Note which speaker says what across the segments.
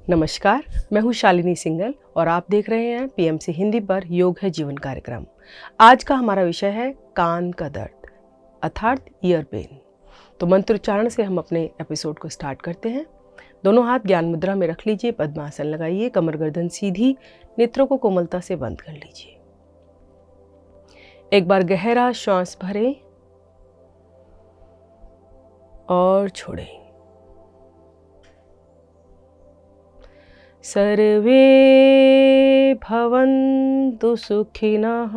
Speaker 1: नमस्कार, मैं हूँ शालिनी सिंगल और आप देख रहे हैं पीएमसी हिंदी पर योग है जीवन कार्यक्रम। आज का हमारा विषय है कान का दर्द अर्थात ईयर पेन। तो मंत्रोच्चारण से हम अपने एपिसोड को स्टार्ट करते हैं। दोनों हाथ ज्ञान मुद्रा में रख लीजिए, पद्मासन लगाइए, कमर गर्दन सीधी, नेत्रों को कोमलता से बंद कर लीजिए। एक बार गहरा श्वास भरें और छोड़ें। सर्वे भवन्तु सुखिनः,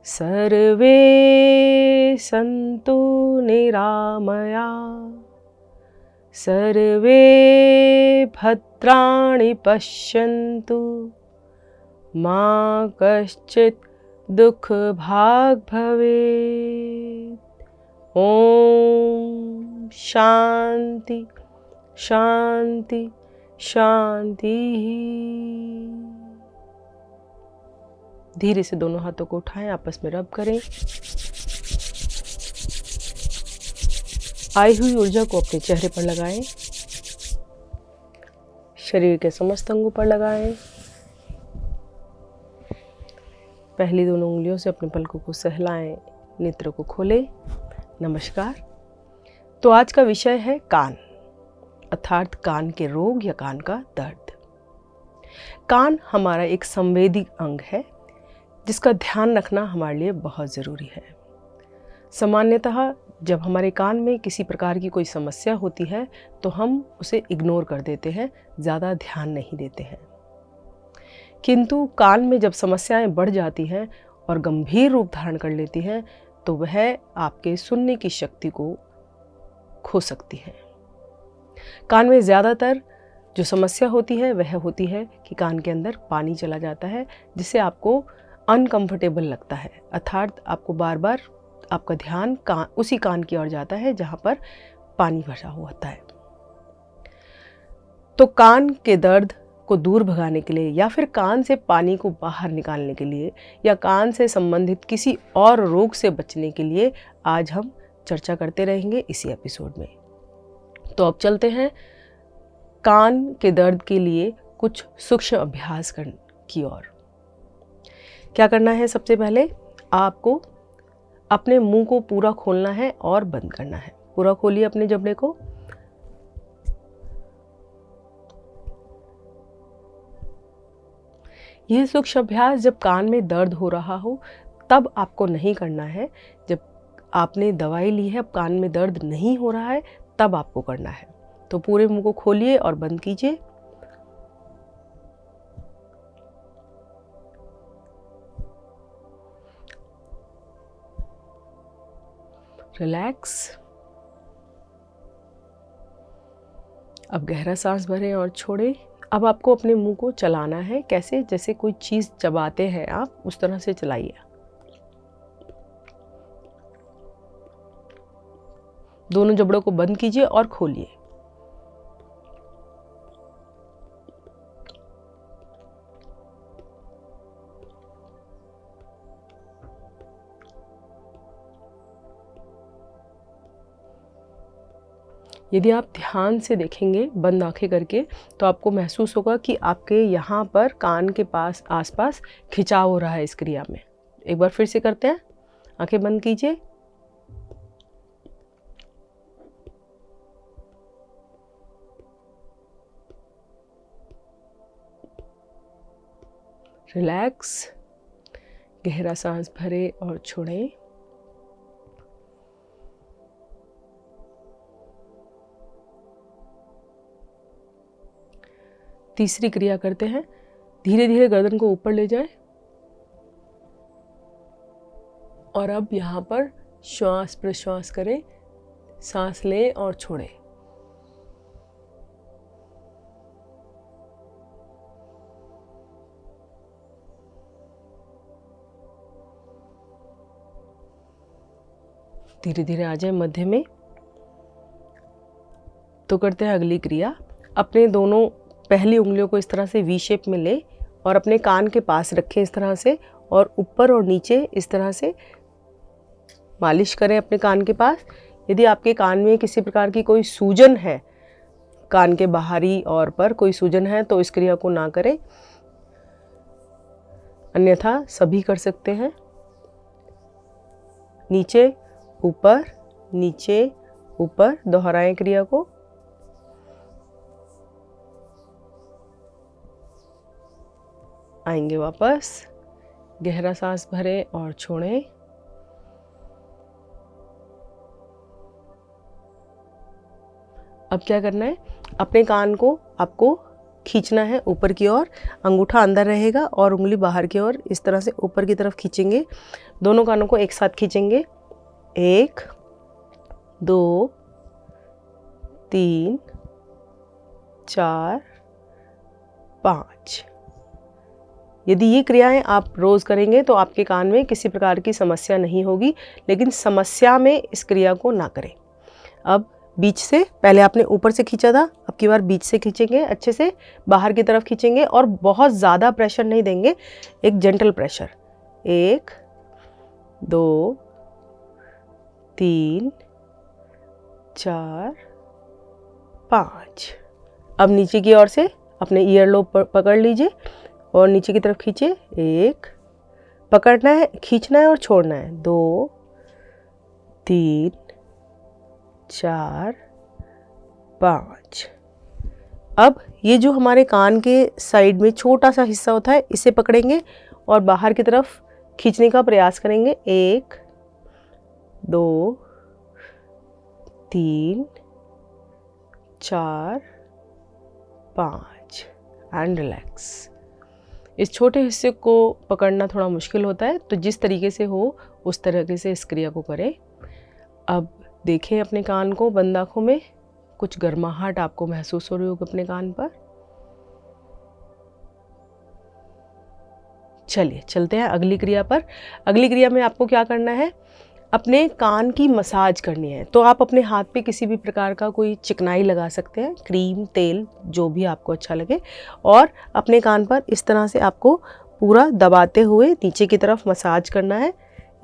Speaker 1: सर्वे सन्तु निरामया, सर्वे भद्राणि पश्यन्तु, मा कश्चित् दुःखभाग् भवेत्। ओम शांति शांति शांति। धीरे से दोनों हाथों को उठाएं, आपस में रब करें। आई हुई ऊर्जा को अपने चेहरे पर लगाएं, शरीर के समस्त अंगों पर लगाएं। पहली दोनों उंगलियों से अपने पलकों को सहलाएं, नेत्रों को खोलें। नमस्कार। तो आज का विषय है कान अर्थात कान के रोग या कान का दर्द। कान हमारा एक संवेदी अंग है जिसका ध्यान रखना हमारे लिए बहुत ज़रूरी है। सामान्यतः जब हमारे कान में किसी प्रकार की कोई समस्या होती है तो हम उसे इग्नोर कर देते हैं, ज़्यादा ध्यान नहीं देते हैं। किंतु कान में जब समस्याएं बढ़ जाती हैं और गंभीर रूप धारण कर लेती हैं तो वह आपके सुनने की शक्ति को खो सकती है। कान में ज़्यादातर जो समस्या होती है वह होती है कि कान के अंदर पानी चला जाता है, जिससे आपको अनकंफर्टेबल लगता है, अर्थात आपको बार बार आपका ध्यान उसी कान की ओर जाता है जहाँ पर पानी भरा हुआ होता है। तो कान के दर्द को दूर भगाने के लिए या फिर कान से पानी को बाहर निकालने के लिए या कान से संबंधित किसी और रोग से बचने के लिए आज हम चर्चा करते रहेंगे इसी एपिसोड में। तो अब चलते हैं कान के दर्द के लिए कुछ सूक्ष्म अभ्यास की ओर। क्या करना है? सबसे पहले आपको अपने मुंह को पूरा खोलना है और बंद करना है। पूरा खोलिए अपने जबड़े को। यह सूक्ष्म अभ्यास जब कान में दर्द हो रहा हो तब आपको नहीं करना है। जब आपने दवाई ली है, अब कान में दर्द नहीं हो रहा है, तब आपको करना है। तो पूरे मुंह को खोलिए और बंद कीजिए। रिलैक्स। अब गहरा सांस भरें और छोड़ें। अब आपको अपने मुंह को चलाना है। कैसे? जैसे कोई चीज़ चबाते हैं आप, उस तरह से चलाइए। दोनों जबड़ों को बंद कीजिए और खोलिए। यदि आप ध्यान से देखेंगे बंद आंखें करके तो आपको महसूस होगा कि आपके यहाँ पर कान के पास आसपास खिंचाव हो रहा है इस क्रिया में। एक बार फिर से करते हैं। आंखें बंद कीजिए। रिलैक्स। गहरा सांस भरें और छोड़ें। तीसरी क्रिया करते हैं। धीरे धीरे गर्दन को ऊपर ले जाएं और अब यहाँ पर श्वास प्रश्वास करें। सांस लें और छोड़ें। धीरे धीरे आ जाए मध्य में। तो करते हैं अगली क्रिया। अपने दोनों पहली उंगलियों को इस तरह से वी शेप में लें और अपने कान के पास रखें इस तरह से, और ऊपर और नीचे इस तरह से मालिश करें अपने कान के पास। यदि आपके कान में किसी प्रकार की कोई सूजन है कान के बाहरी ओर पर कोई सूजन है तो इस क्रिया को ना करें, अन्यथा सभी कर सकते हैं। नीचे ऊपर दोहराएं क्रिया को। आएंगे वापस, गहरा सांस भरें और छोड़ें। अब क्या करना है, अपने कान को आपको खींचना है ऊपर की ओर। अंगूठा अंदर रहेगा और उंगली बाहर की ओर, इस तरह से ऊपर की तरफ खींचेंगे। दोनों कानों को एक साथ खींचेंगे। 1 2 3 4 5। यदि ये क्रियाएं आप रोज़ करेंगे तो आपके कान में किसी प्रकार की समस्या नहीं होगी, लेकिन समस्या में इस क्रिया को ना करें। अब बीच से, पहले आपने ऊपर से खींचा था, अब की बार बीच से खींचेंगे, अच्छे से बाहर की तरफ खींचेंगे और बहुत ज़्यादा प्रेशर नहीं देंगे, एक जेंटल प्रेशर। 1 2 3 4 5। अब नीचे की ओर से अपने ईयर लोब पकड़ लीजिए और नीचे की तरफ खींचे। 1, पकड़ना है, खींचना है और छोड़ना है। 2 3 4 5। अब ये जो हमारे कान के साइड में छोटा सा हिस्सा होता है, इसे पकड़ेंगे और बाहर की तरफ खींचने का प्रयास करेंगे। 1 2 3 4 5 एंड रिलैक्स। इस छोटे हिस्से को पकड़ना थोड़ा मुश्किल होता है, तो जिस तरीके से हो उस तरीके से इस क्रिया को करें। अब देखें अपने कान को बंद आँखों में, कुछ गर्माहट आपको महसूस हो रही होगी अपने कान पर। चलिए चलते हैं अगली क्रिया पर। अगली क्रिया में आपको क्या करना है, अपने कान की मसाज करनी है। तो आप अपने हाथ पे किसी भी प्रकार का कोई चिकनाई लगा सकते हैं, क्रीम, तेल, जो भी आपको अच्छा लगे, और अपने कान पर इस तरह से आपको पूरा दबाते हुए नीचे की तरफ मसाज करना है।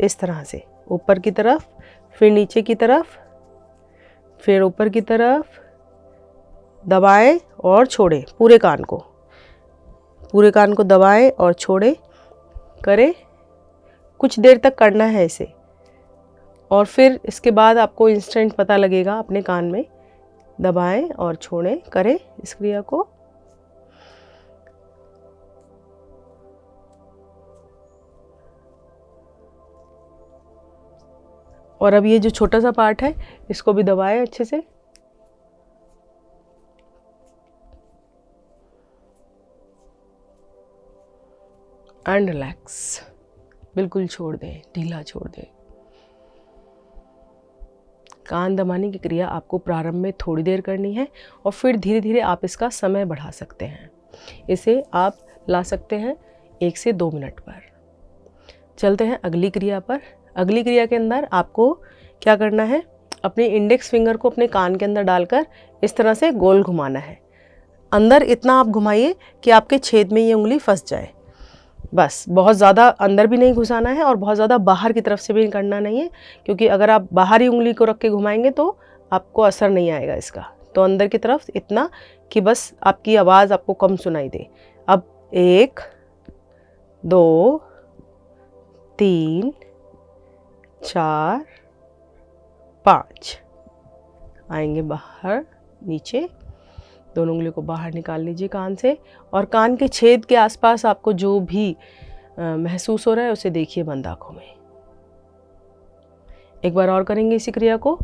Speaker 1: इस तरह से ऊपर की तरफ, फिर नीचे की तरफ, फिर ऊपर की तरफ दबाएं और छोड़ें। पूरे कान को दबाएं और छोड़ें, करें। कुछ देर तक करना है इसे, और फिर इसके बाद आपको इंस्टेंट पता लगेगा अपने कान में। दबाएं और छोड़ें, करें इस क्रिया को। और अब ये जो छोटा सा पार्ट है, इसको भी दबाएं अच्छे से। एंड रिलैक्स, बिल्कुल छोड़ दें, ढीला छोड़ दें। कान दबाने की क्रिया आपको प्रारंभ में थोड़ी देर करनी है और फिर धीरे धीरे आप इसका समय बढ़ा सकते हैं। इसे आप ला सकते हैं 1 से 2 मिनट पर। चलते हैं अगली क्रिया पर। अगली क्रिया के अंदर आपको क्या करना है, अपने इंडेक्स फिंगर को अपने कान के अंदर डालकर इस तरह से गोल घुमाना है। अंदर इतना आप घुमाइए कि आपके छेद में ये उंगली फंस जाए। बस, बहुत ज़्यादा अंदर भी नहीं घुसाना है और बहुत ज़्यादा बाहर की तरफ से भी करना नहीं है, क्योंकि अगर आप बाहरी उंगली को रख के घुमाएंगे तो आपको असर नहीं आएगा इसका। तो अंदर की तरफ इतना कि बस आपकी आवाज़ आपको कम सुनाई दे। अब 1 2 3 4 5। आएंगे बाहर, नीचे, दोनों उंगलियों को बाहर निकाल लीजिए कान से, और कान के छेद के आसपास आपको जो भी महसूस हो रहा है उसे देखिए बंद आँखों में। एक बार और करेंगे इसी क्रिया को।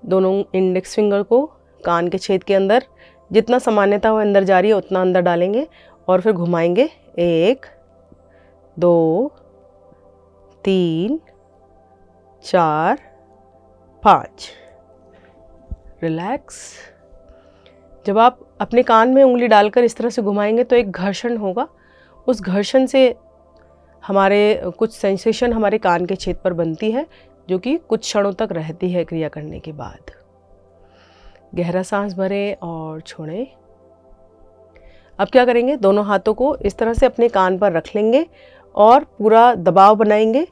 Speaker 1: दोनों इंडेक्स फिंगर को कान के छेद के अंदर, जितना सामान्यता वो अंदर जा रही है उतना अंदर डालेंगे और फिर घुमाएंगे। 1 2 3 4 5। रिलैक्स। जब आप अपने कान में उंगली डालकर इस तरह से घुमाएंगे तो एक घर्षण होगा। उस घर्षण से हमारे कुछ सेंसेशन हमारे कान के छेद पर बनती है, जो कि कुछ क्षणों तक रहती है क्रिया करने के बाद। गहरा सांस भरें और छोड़ें। अब क्या करेंगे, दोनों हाथों को इस तरह से अपने कान पर रख लेंगे और पूरा दबाव बनाएंगे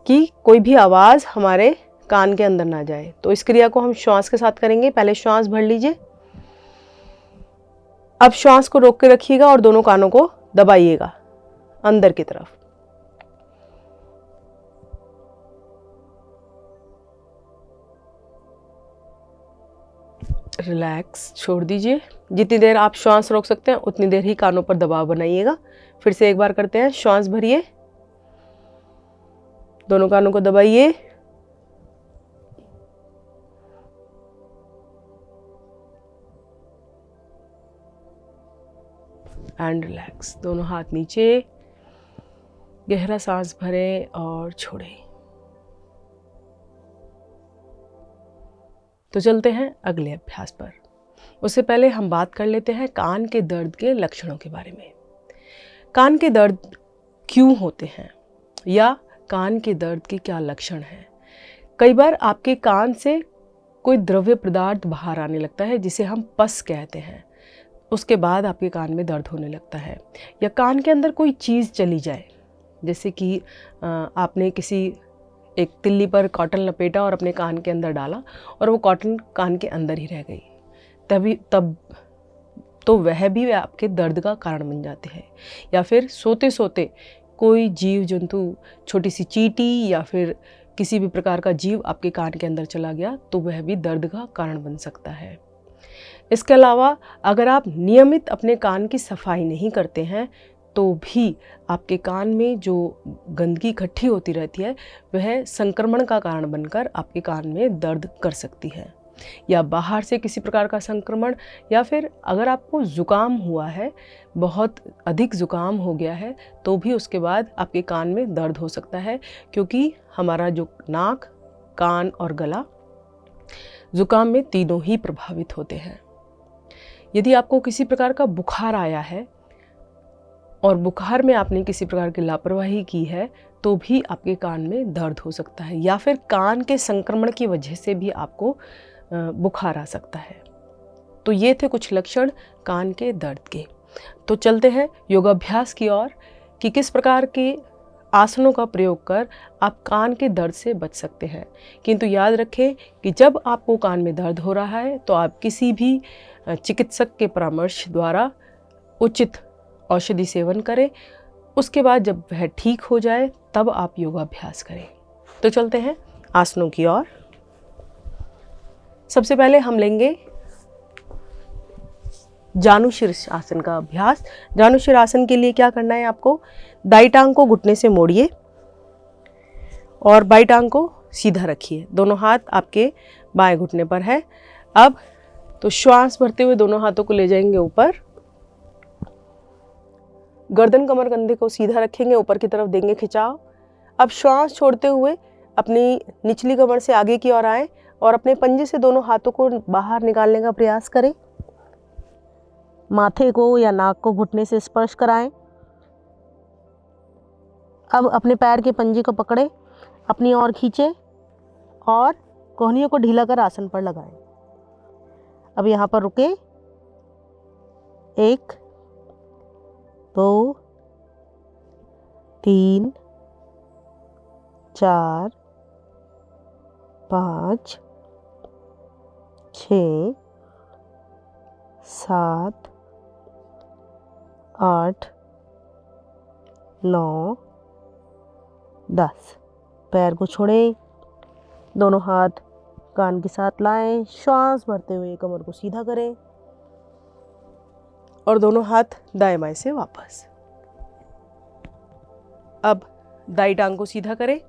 Speaker 1: कि कोई भी आवाज़ हमारे कान के अंदर ना जाए। तो इस क्रिया को हम श्वास के साथ करेंगे। पहले श्वास भर लीजिए, अब श्वास को रोक के रखिएगा और दोनों कानों को दबाइएगा अंदर की तरफ। रिलैक्स, छोड़ दीजिए। जितनी देर आप श्वास रोक सकते हैं उतनी देर ही कानों पर दबाव बनाइएगा। फिर से एक बार करते हैं। श्वास भरिए, दोनों कानों को दबाइए, एंड रिलैक्स। दोनों हाथ नीचे, गहरा सांस भरें और छोड़ें। तो चलते हैं अगले अभ्यास पर। उससे पहले हम बात कर लेते हैं कान के दर्द के लक्षणों के बारे में। कान के दर्द क्यों होते हैं या कान के दर्द के क्या लक्षण हैं। कई बार आपके कान से कोई द्रव्य पदार्थ बाहर आने लगता है जिसे हम पस कहते हैं। उसके बाद आपके कान में दर्द होने लगता है। या कान के अंदर कोई चीज़ चली जाए, जैसे कि आपने किसी एक तिल्ली पर कॉटन लपेटा और अपने कान के अंदर डाला और वो कॉटन कान के अंदर ही रह गई, तब तो वह भी आपके दर्द का कारण बन जाते हैं। या फिर सोते सोते कोई जीव जंतु, छोटी सी चींटी या फिर किसी भी प्रकार का जीव आपके कान के अंदर चला गया तो वह भी दर्द का कारण बन सकता है। इसके अलावा अगर आप नियमित अपने कान की सफाई नहीं करते हैं तो भी आपके कान में जो गंदगी इकट्ठी होती रहती है वह संक्रमण का कारण बनकर आपके कान में दर्द कर सकती है। या बाहर से किसी प्रकार का संक्रमण, या फिर अगर आपको ज़ुकाम हुआ है, बहुत अधिक ज़ुकाम हो गया है, तो भी उसके बाद आपके कान में दर्द हो सकता है, क्योंकि हमारा जो नाक, कान और गला ज़ुकाम में तीनों ही प्रभावित होते हैं। यदि आपको किसी प्रकार का बुखार आया है और बुखार में आपने किसी प्रकार की लापरवाही की है तो भी आपके कान में दर्द हो सकता है। या फिर कान के संक्रमण की वजह से भी आपको बुखार आ सकता है। तो ये थे कुछ लक्षण कान के दर्द के। तो चलते हैं योगाभ्यास की ओर कि किस प्रकार के आसनों का प्रयोग कर आप कान के दर्द से बच सकते हैं। किंतु याद रखें कि जब आपको कान में दर्द हो रहा है तो आप किसी भी चिकित्सक के परामर्श द्वारा उचित औषधि सेवन करें। उसके बाद जब वह ठीक हो जाए तब आप योगाभ्यास करें। तो चलते हैं आसनों की ओर। सबसे पहले हम लेंगे जानुशीर आसन का अभ्यास। जानुशीर आसन के लिए क्या करना है, आपको दाई टांग को घुटने से मोड़िए और बाई टांग को सीधा रखिए। दोनों हाथ आपके बाएं घुटने पर है। अब तो श्वास भरते हुए दोनों हाथों को ले जाएंगे ऊपर, गर्दन कमर कंधे को सीधा रखेंगे, ऊपर की तरफ देंगे खिंचाव। अब श्वास छोड़ते हुए अपनी निचली कमर से आगे की ओर आएं और अपने पंजे से दोनों हाथों को बाहर निकालने का प्रयास करें। माथे को या नाक को घुटने से स्पर्श कराएं। अब अपने पैर के पंजे को पकड़े, अपनी ओर खींचे और कोहनियों को ढीला कर आसन पर लगाएं। अब यहाँ पर रुके। 1 2 3 4 5 6 7 8 9 10। पैर को छोड़ें, दोनों हाथ कान के साथ लाएं, श्वास भरते हुए कमर को सीधा करें और दोनों हाथ दाएं बाएं से वापस। अब दाई टांग को सीधा करें,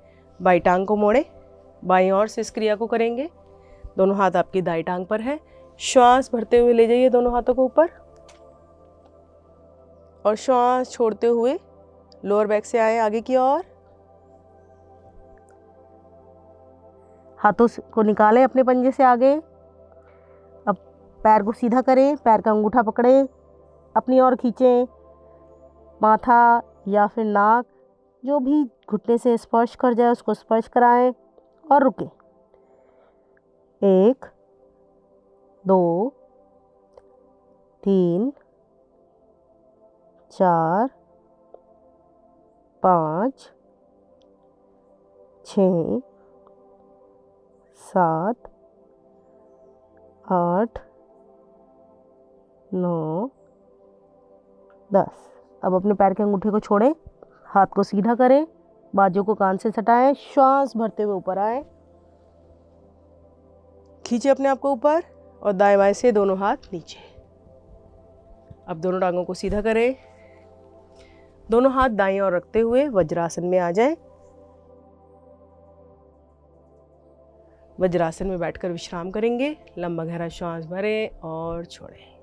Speaker 1: बाई टांग को मोड़ें, बाईं ओर से इस क्रिया को करेंगे। दोनों हाथ आपकी दाई टांग पर है। श्वास भरते हुए ले जाइए दोनों हाथों को ऊपर और श्वास छोड़ते हुए लोअर बैक से आए आगे की ओर। हाथों को निकालें अपने पंजे से आगे। अब पैर को सीधा करें, पैर का अंगूठा पकड़ें, अपनी ओर खींचें। माथा या फिर नाक जो भी घुटने से स्पर्श कर जाए उसको स्पर्श कराएं और रुकें। 1 2 3 4 5 6 7 8 9
Speaker 2: 10। अब अपने पैर के अंगूठे को छोड़ें, हाथ को सीधा करें, बाजू को कान से सटाएं, श्वास भरते हुए ऊपर आए,
Speaker 1: खींचे अपने आप को ऊपर और दाएं बाएं से दोनों हाथ नीचे। अब दोनों टांगों को सीधा करें, दोनों हाथ दाईं ओर रखते हुए वज्रासन में आ जाएं। वज्रासन में बैठकर विश्राम करेंगे। लंबा गहरा श्वास भरें और छोड़ें।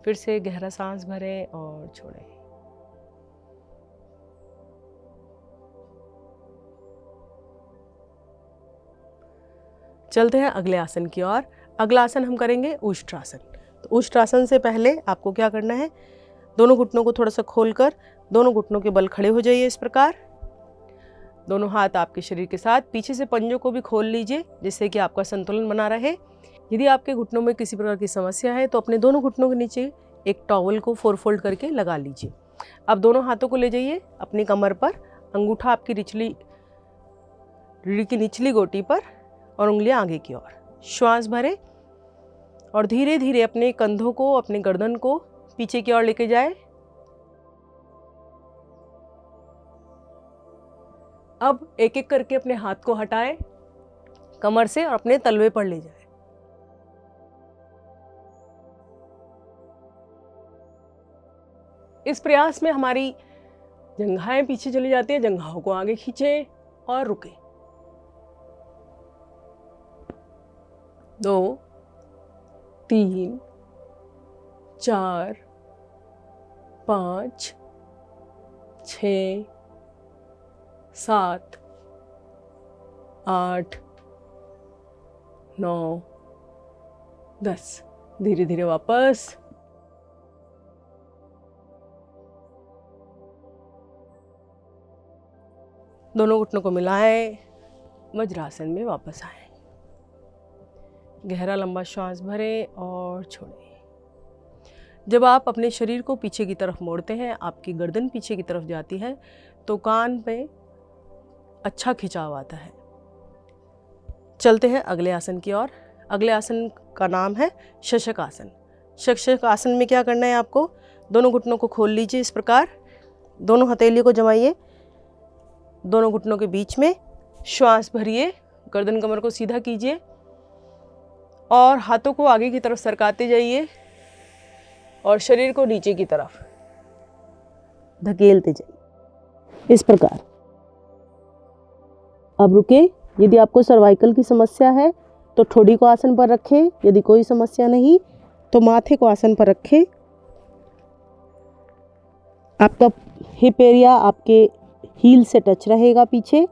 Speaker 1: फिर से गहरा सांस भरें और छोड़ें। चलते हैं अगले आसन की ओर। अगला आसन हम करेंगे उष्ट्रासन। तो उष्ट्रासन से पहले आपको क्या करना है, दोनों घुटनों को थोड़ा सा खोलकर दोनों घुटनों के बल खड़े हो जाइए। इस प्रकार दोनों हाथ आपके शरीर के साथ, पीछे से पंजों को भी खोल लीजिए जिससे कि आपका संतुलन बना रहे। यदि आपके घुटनों में किसी प्रकार की समस्या है तो अपने दोनों घुटनों के नीचे एक टॉवल को 4 फोल्ड करके लगा लीजिए। अब दोनों हाथों को ले जाइए अपनी कमर पर, अंगूठा आपकी रीढ़ की निचली गोटी पर और उंगलियां आगे की ओर। श्वास भरें और धीरे धीरे अपने कंधों को, अपने गर्दन को पीछे की ओर लेके जाए। अब एक एक करके अपने हाथ को हटाएं कमर से और अपने तलवे पर ले जाएं। इस प्रयास में हमारी जंघाएं पीछे चली जाती हैं, जंघाओं को आगे खींचें और रुकें। 2, 3, 4, 5, 6, 7, 8, 9, 10। धीरे धीरे वापस। दोनों घुटनों को मिलाएं, वज्रासन में वापस आएं। गहरा लंबा श्वास भरें और छोड़ें। जब आप अपने शरीर को पीछे की तरफ मोड़ते हैं, आपकी गर्दन पीछे की तरफ जाती है तो कान पे अच्छा खिंचाव आता है। चलते हैं अगले आसन की ओर। अगले आसन का नाम है शशक आसन। शशक आसन में क्या करना है आपको, दोनों घुटनों को खोल लीजिए इस प्रकार, दोनों हथेलियों को जमाइए दोनों घुटनों के बीच में, श्वास भरिए, गर्दन कमर को सीधा कीजिए और हाथों को आगे की तरफ सरकाते जाइए और शरीर को नीचे की तरफ
Speaker 2: धकेलते जाइए इस प्रकार। अब रुके। यदि आपको सर्वाइकल की समस्या है तो ठोड़ी को आसन पर रखें, यदि कोई समस्या नहीं तो माथे को आसन पर रखें। आपका हिप एरिया आपके हील से टच रहेगा पीछे।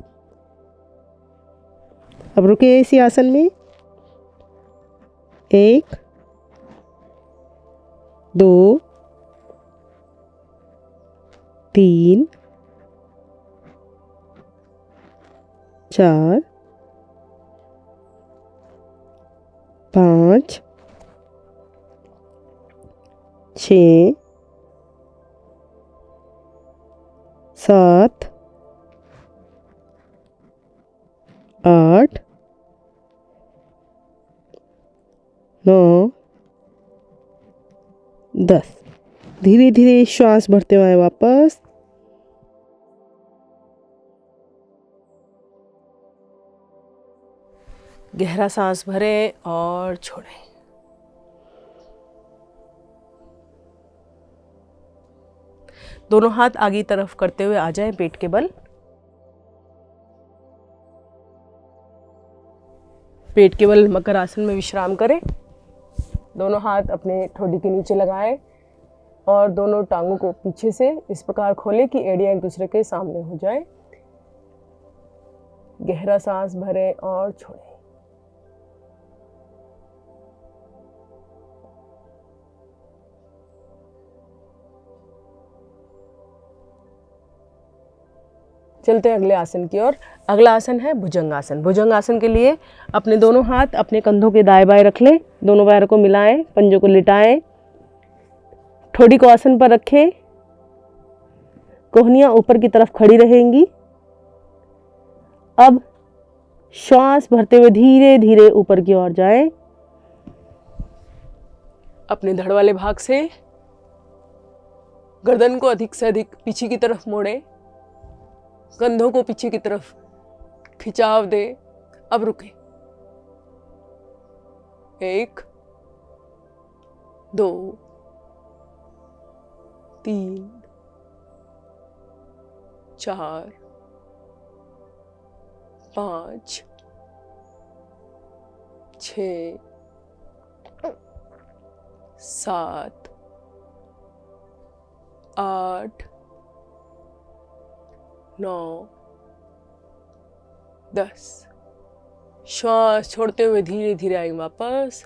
Speaker 2: अब रुके इसी आसन में। 1, 2, 3, 4, 5, 6, 7, 8, 9, 10। धीरे धीरे श्वास भरते हुए वापस।
Speaker 1: गहरा सांस भरें और छोड़ें। दोनों हाथ आगे तरफ करते हुए आ जाएं पेट के बल। पेट के बल मकर आसन में विश्राम करें। दोनों हाथ अपने ठोड़ी के नीचे लगाएं और दोनों टांगों को पीछे से इस प्रकार खोलें कि एड़ियां एक दूसरे के सामने हो जाए। गहरा सांस भरें और छोड़ें। चलते हैं अगले आसन की ओर। अगला आसन है भुजंगासन। भुजंगासन के लिए अपने दोनों हाथ अपने कंधों के दाएं बाएं रख लें, दोनों पैरों को मिलाएं, पंजों को लिटाएं, ठोड़ी को आसन पर रखें, कोहनियां ऊपर की तरफ खड़ी रहेंगी। अब श्वास भरते हुए धीरे धीरे ऊपर की ओर जाएं। अपने धड़ वाले भाग से गर्दन को अधिक से अधिक पीछे की तरफ मोड़े, कंधों को पीछे की तरफ खिंचाव दे। अब रुके। 1 2 3 4 5 6 7 8 9 10। श्वास छोड़ते हुए धीरे धीरे आएंगे वापस।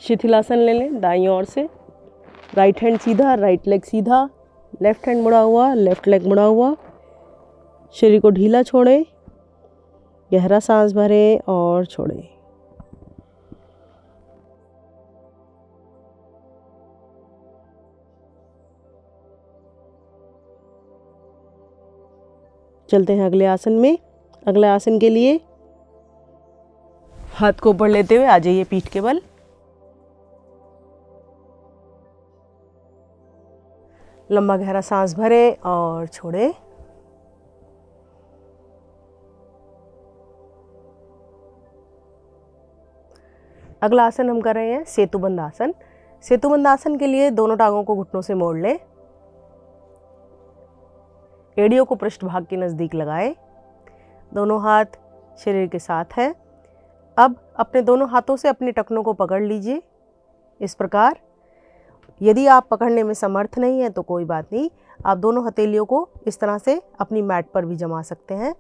Speaker 2: शिथिलासन ले लें दाईं ओर से। राइट हैंड सीधा, राइट लेग सीधा, लेफ्ट हैंड मुड़ा हुआ, लेफ्ट लेग मुड़ा हुआ। शरीर को ढीला छोड़ें, गहरा सांस भरें और छोड़ें। चलते हैं अगले आसन में। अगले आसन के लिए हाथ को ऊपर लेते हुए आ जाइए पीठ के बल। लंबा गहरा सांस भरें और छोड़ें। अगला आसन हम कर रहे हैं सेतुबंध आसन। सेतुबंध आसन के लिए दोनों टांगों को घुटनों से मोड़ लें, एड़ियों को पृष्ठभाग के नज़दीक लगाएं। दोनों हाथ शरीर के साथ हैं। अब अपने दोनों हाथों से अपनी टखनों को पकड़ लीजिए इस प्रकार। यदि आप पकड़ने में समर्थ नहीं हैं तो कोई बात नहीं, आप दोनों हथेलियों को इस तरह से अपनी मैट पर भी जमा सकते हैं।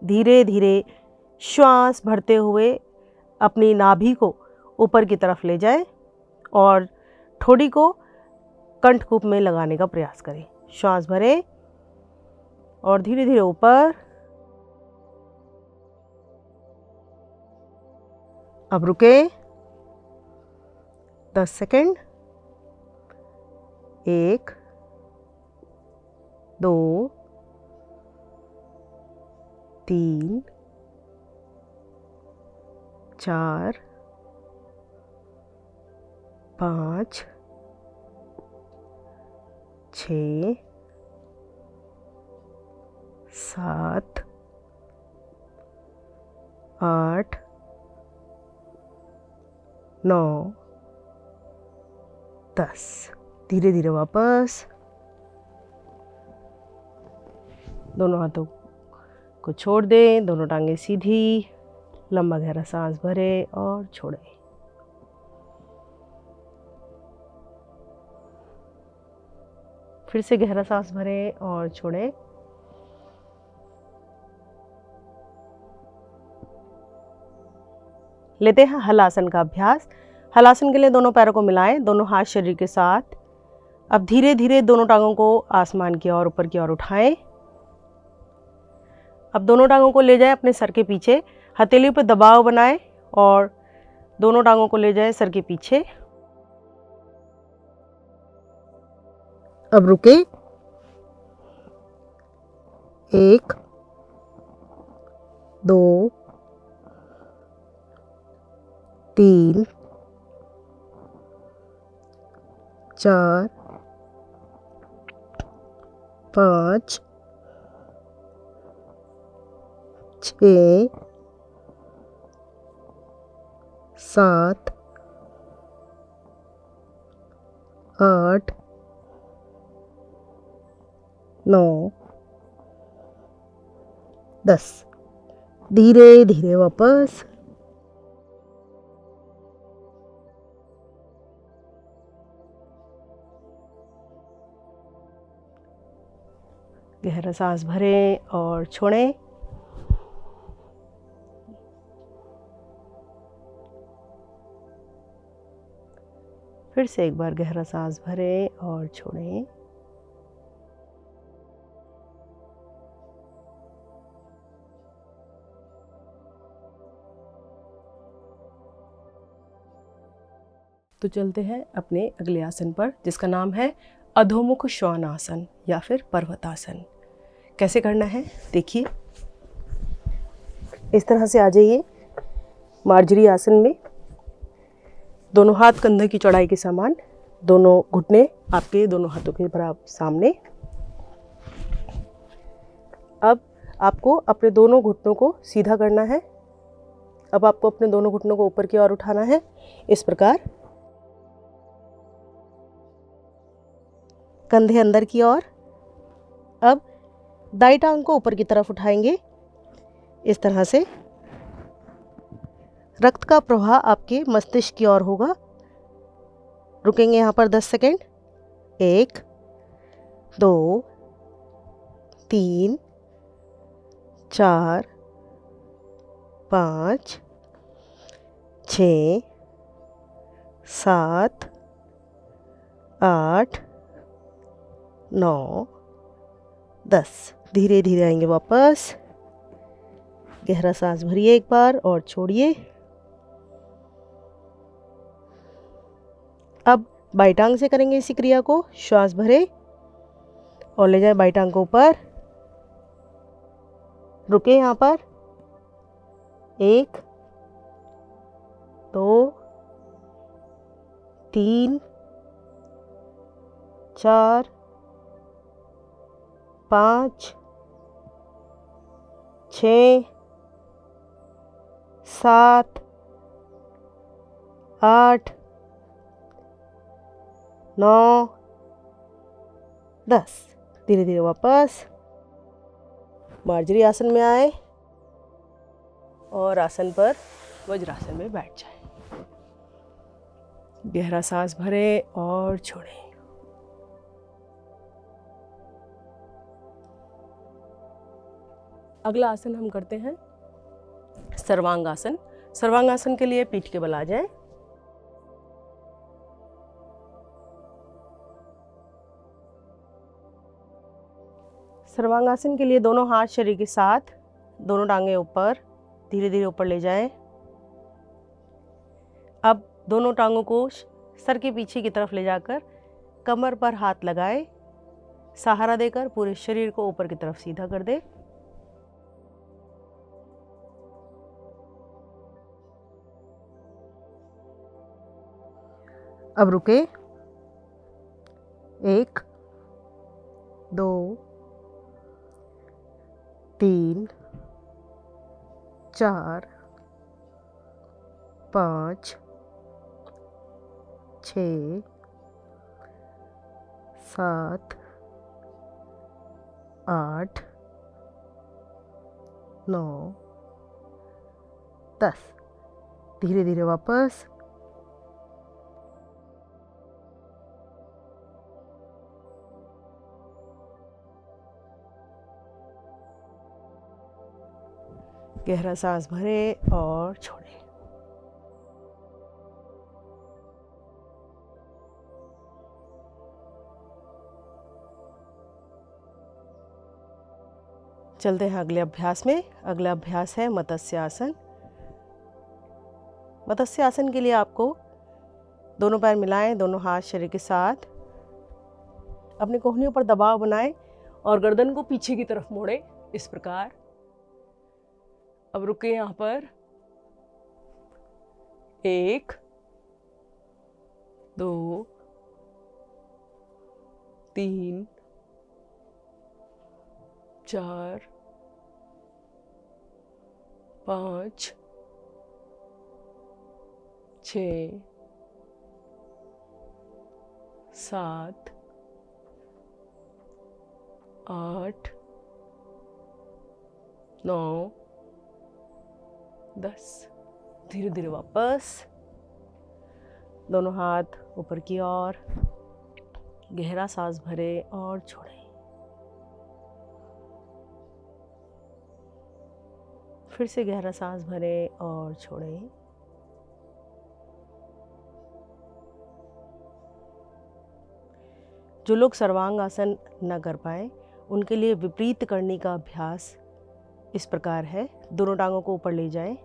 Speaker 2: धीरे धीरे श्वास भरते हुए अपनी नाभि को ऊपर की तरफ ले जाएं और ठोड़ी को कंठकूप में लगाने का प्रयास करें। श्वास भरें और धीरे धीरे ऊपर। अब रुके 10 सेकंड। 1 2 3 4 5 6 7 8 9 10। धीरे धीरे वापस। दोनों हाथों को छोड़ दें, दोनों टांगें सीधी। लंबा गहरा सांस भरें और छोड़ें। फिर से गहरा सांस भरें और छोड़ें। लेते हैं हलासन का अभ्यास। हलासन के लिए दोनों पैरों को मिलाएं, दोनों हाथ शरीर के साथ। अब धीरे धीरे दोनों टांगों को आसमान की ओर, ऊपर की ओर उठाएं। अब दोनों टांगों को ले जाएं अपने सर के पीछे, हथेलियों पर दबाव बनाएं और दोनों टांगों को ले जाएं सर के पीछे। अब रुके। 1 2 3 4 5 6 7 8 9 10। धीरे धीरे वापस। गहरा सांस भरें और छोड़ें। फिर से एक बार गहरा सांस भरें और छोड़ें। तो चलते हैं अपने अगले आसन पर, जिसका नाम है अधोमुख श्वान आसन या फिर पर्वतासन। कैसे करना है देखिए। इस तरह से आ जाइए मार्जरी आसन में। दोनों हाथ कंधे की चौड़ाई के समान, दोनों घुटने आपके दोनों हाथों के बराबर सामने। अब आपको अपने दोनों घुटनों को सीधा करना है। अब आपको अपने दोनों घुटनों को ऊपर की ओर उठाना है इस प्रकार। कंधे अंदर की ओर। अब दाई टांग को ऊपर की तरफ उठाएंगे इस तरह से। रक्त का प्रवाह आपके मस्तिष्क की ओर होगा। रुकेंगे यहाँ पर 10 सेकेंड। 1 2 3 4 5 6 7 8 9 10। धीरे धीरे आएंगे वापस। गहरा सांस भरिए एक बार और छोड़िए। अब बाई टांग से करेंगे इसी क्रिया को। श्वास भरे और ले जाए बाई टांग को ऊपर। रुके यहाँ पर। 1 2 3 4 5 6 7 8 9 10। धीरे धीरे वापस मार्जरी आसन में आए और आसन पर वज्रासन में बैठ जाए। गहरा सांस भरे और छोड़ें। अगला आसन हम करते हैं सर्वांगासन। सर्वांगासन के लिए पीठ के बल आ जाएं। सर्वांगासन के लिए दोनों हाथ शरीर के साथ, दोनों टांगें ऊपर, धीरे धीरे ऊपर ले जाएं। अब दोनों टांगों को सर के पीछे की तरफ ले जाकर कमर पर हाथ लगाएं। सहारा देकर पूरे शरीर को ऊपर की तरफ सीधा कर दें। अब रुके। 1 2 3 4 5 6 7 8 9 10। धीरे धीरे वापस। गहरा सांस भरे और छोड़ें। चलते हैं अगले अभ्यास में। अगला अभ्यास है मत्स्य आसन। मत्स्य आसन के लिए आपको दोनों पैर मिलाएं, दोनों हाथ शरीर के साथ, अपनी कोहनियों पर दबाव बनाएं और गर्दन को पीछे की तरफ मोड़ें इस प्रकार। अब रुके यहाँ पर। 1 2 3 4 5 6 7 8 9 10। धीरे धीरे वापस। दोनों हाथ ऊपर की ओर। गहरा सांस भरे और छोड़ें। फिर से गहरा सांस भरे और छोड़ें। जो लोग सर्वांग आसन न कर पाए उनके लिए विपरीत करनी का अभ्यास इस प्रकार है। दोनों टांगों को ऊपर ले जाएं।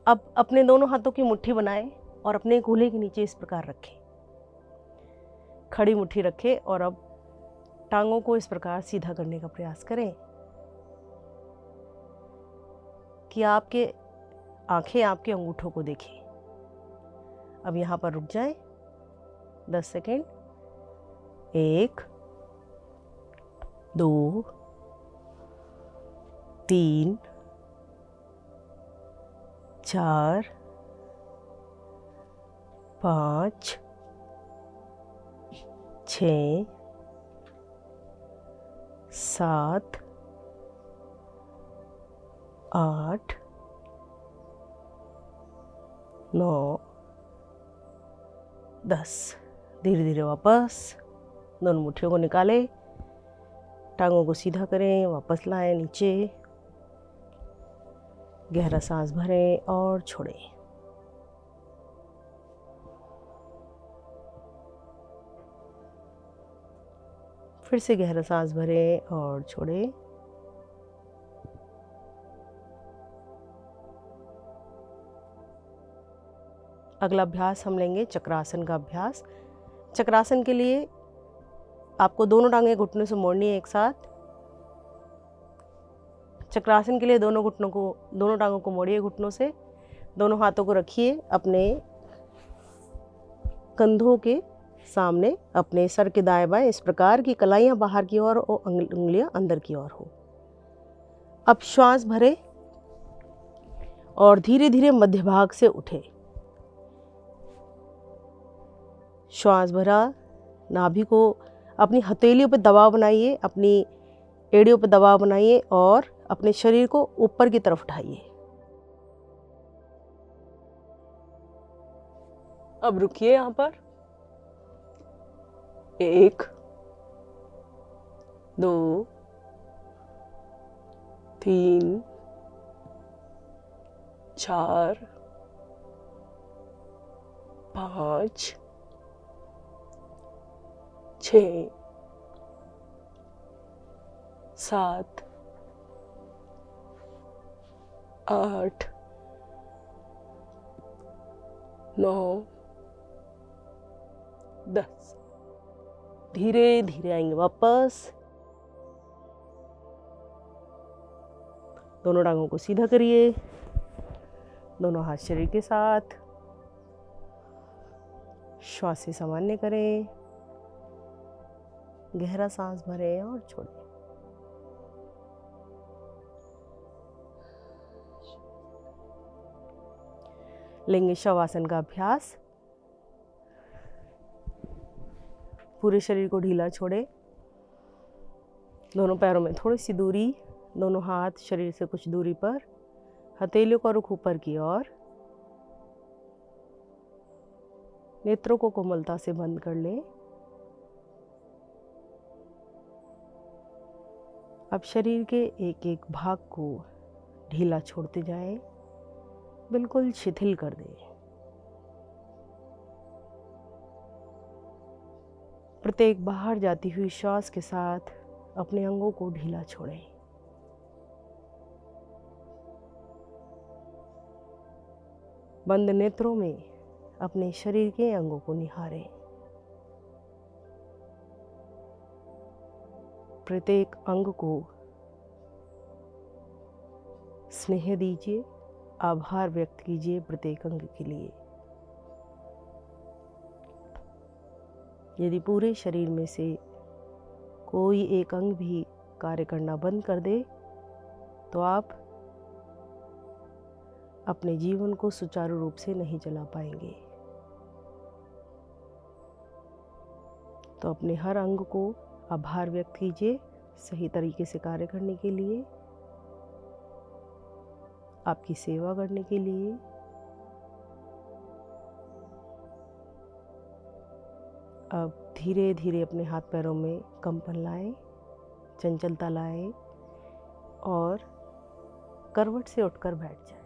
Speaker 2: अब अपने दोनों हाथों की मुट्ठी बनाएं और अपने कूल्हे के नीचे इस प्रकार रखें। खड़ी मुट्ठी रखें और अब टांगों को इस प्रकार सीधा करने का प्रयास करें। कि आपके आंखें आपके अंगूठों को देखें। अब यहाँ पर रुक जाएं 10 सेकेंड। 1 2 3 4 5 6 7 8 9 10। धीरे धीरे वापस दोनों मुट्ठियों को निकालें, टांगों को सीधा करें, वापस लाएं नीचे, गहरा सांस भरें और छोड़ें। फिर से गहरा सांस भरें और छोड़ें। अगला अभ्यास हम लेंगे चक्रासन का अभ्यास। चक्रासन के लिए आपको दोनों टांगें घुटनों से मोड़नी है एक साथ। चक्रासन के लिए दोनों टांगों को मोड़िए घुटनों से, दोनों हाथों को रखिए अपने कंधों के सामने, अपने सर के दाएं बाएं, इस प्रकार की कलाइयाँ बाहर की ओर और उंगलियां अंदर की ओर हो। अब श्वास भरें और धीरे धीरे मध्य भाग से उठे। श्वास भरा, नाभि को अपनी हथेलियों पर दबाव बनाइए, अपनी एड़ियों पर दबाव बनाइए और अपने शरीर को ऊपर की तरफ उठाइए। अब रुकिए यहाँ पर। 1 2 3 4 5 6 7 8 9 10। धीरे धीरे आएंगे वापस। दोनों टांगों को सीधा करिए, दोनों हाथ शरीर के साथ, श्वास से सामान्य करें, गहरा सांस भरें और छोड़ें। लेंगे शवासन का अभ्यास। पूरे शरीर को ढीला छोड़ें, दोनों पैरों में थोड़ी सी दूरी, दोनों हाथ शरीर से कुछ दूरी पर, हथेलियों का रुख ऊपर की ओर, नेत्रों को कोमलता से बंद कर लें। अब शरीर के एक एक भाग को ढीला छोड़ते जाएं, बिल्कुल शिथिल कर दें। प्रत्येक बाहर जाती हुई श्वास के साथ अपने अंगों को ढीला छोड़ें। बंद नेत्रों में अपने शरीर के अंगों को निहारें। प्रत्येक अंग को स्नेह दीजिए, आभार व्यक्त कीजिए प्रत्येक अंग के लिए। यदि पूरे शरीर में से कोई एक अंग भी कार्य करना बंद कर दे तो आप अपने जीवन को सुचारू रूप से नहीं चला पाएंगे। तो अपने हर अंग को आभार व्यक्त कीजिए सही तरीके से कार्य करने के लिए, आपकी सेवा करने के लिए। अब धीरे धीरे अपने हाथ पैरों में कंपन लाएं, चंचलता लाएं और करवट से उठकर बैठ जाएं।